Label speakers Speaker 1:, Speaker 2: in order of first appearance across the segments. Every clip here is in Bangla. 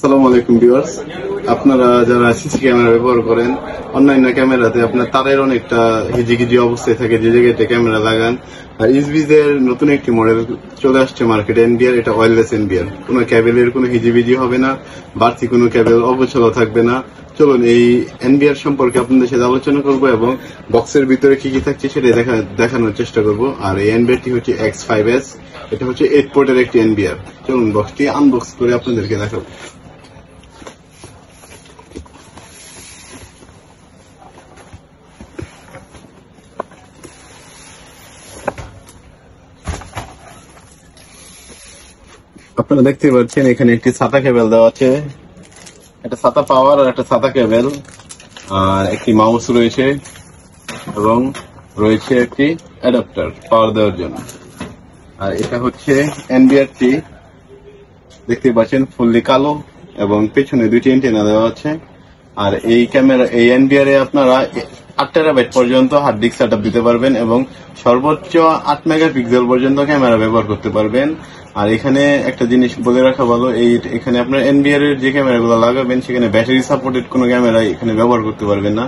Speaker 1: আসসালামু আলাইকুম ভিউয়ার্স, আপনারা যারা সিসি ক্যামেরা ব্যবহার করেন, অন্যান্য ক্যামেরাতে আপনার তারের অনেকটা হিজিগিজি অবস্থায় থাকে, যে জায়গাতে ক্যামেরা লাগান। আর ইসবিজ এর নতুন একটি মডেল চলে আসছে মার্কেটে, এনবিআর। এটা ওয়্যারলেস এনবিআর, কোনো ক্যাবেলের কোনো হিজিবিজি হবে না, বাড়তি কোনো ক্যাবেল অগোছালো থাকবে না। চলুন এই এনবিআর সম্পর্কে আপনাদের সাথে আলোচনা করব এবং বক্সের ভিতরে কি কি থাকছে সেটা দেখানোর চেষ্টা করব। আর এই এনবিআরটি হচ্ছে X5S, এটা হচ্ছে 8 পোর্টের একটি এনবিআর। চলুন বক্সটি আনবক্স করে আপনাদেরকে দেখাবো। আপনারা দেখতে পাচ্ছেন এখানে একটি ছাতা কেবল দেওয়া আছে, একটা ছাতা পাওয়ার আর একটা ছাতা কেবল, আর একটি মাউস রয়েছে এবং রয়েছে একটি অ্যাডাপ্টার পাওয়ার দেওয়ার জন্য। আর এটা হচ্ছে এনবিআরটি, দেখতে পাচ্ছেন ফুললি কালো এবং পেছনে দুইটি এন্টেনা দেওয়া আছে। আর এই ক্যামেরা, এই এনবিআর এ আপনারা 8 টেরাবাইট পর্যন্ত হার্ড ডিস্ক সেটআপ দিতে পারবেন এবং সর্বোচ্চ 8 মেগাপিক্সেল পর্যন্ত ক্যামেরা ব্যবহার করতে পারবেন। আর এখানে একটা জিনিস বলে রাখা ভালো, এখানে আপনার এনবিআর এর যে ক্যামেরাগুলো লাগাবেন সেখানে ব্যাটারি সাপোর্টেড কোনো ক্যামেরা এখানে ব্যবহার করতে পারবেন না।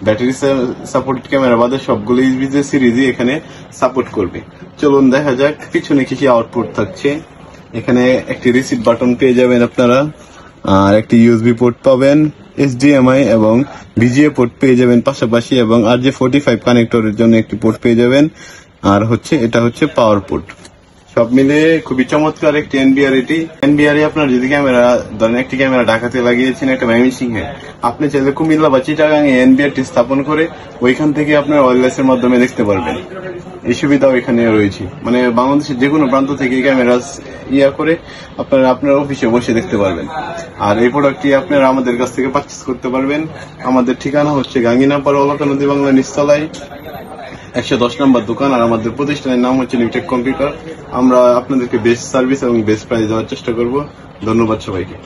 Speaker 1: ব্যাটারি সাপোর্টেড ক্যামেরা বাদে সবগুলো ইসবিজ সিরিজই এখানে সাপোর্ট করবে। চলুন দেখা যাক পিছনে কি কি আউটপুট থাকছে। এখানে একটি রিসিট বাটন পেয়ে যাবেন আপনারা, আর একটি ইউএসবি পোর্ট পাবেন, HDMI এবং VGA পোর্ট পেয়ে যাবেন পাশাপাশি, এবং RJ45 কানেক্টরের জন্য একটি পোর্ট পেয়ে যাবেন। আর এটা হচ্ছে পাওয়ার পোর্ট। সব মিলে খুবই চমৎকার একটি এনবিআর। এটি এনবিআর আপনার যদি ক্যামেরা ধরেন, একটি ক্যামেরা ঢাকাতে লাগিয়েছেন, একটা ময়মনসিংহে, আপনি চাইলে কুমিল্লা বা চিটাগাং এ এনবিআরটি স্থাপন করে ওইখান থেকে আপনার ওয়্যারলেস এর মাধ্যমে দেখতে পারবেন। এই সুবিধাও এখানে রয়েছে, মানে বাংলাদেশের যে কোনো প্রান্ত থেকে ক্যামেরা করে আপনার অফিসে বসে দেখতে পারবেন। আর এই প্রোডাক্টটি আপনারা আমাদের কাছ থেকে পারচেজ করতে পারবেন। আমাদের ঠিকানা হচ্ছে গাঙ্গিনাপাড়া অলকা নদী বাংলা নিচতলায় 110 নম্বর দোকান। আর আমাদের প্রতিষ্ঠানের নাম হচ্ছে নিউটেক কম্পিউটার। আমরা আপনাদেরকে বেস্ট সার্ভিস এবং বেস্ট প্রাইস দেওয়ার চেষ্টা করব। ধন্যবাদ সবাইকে।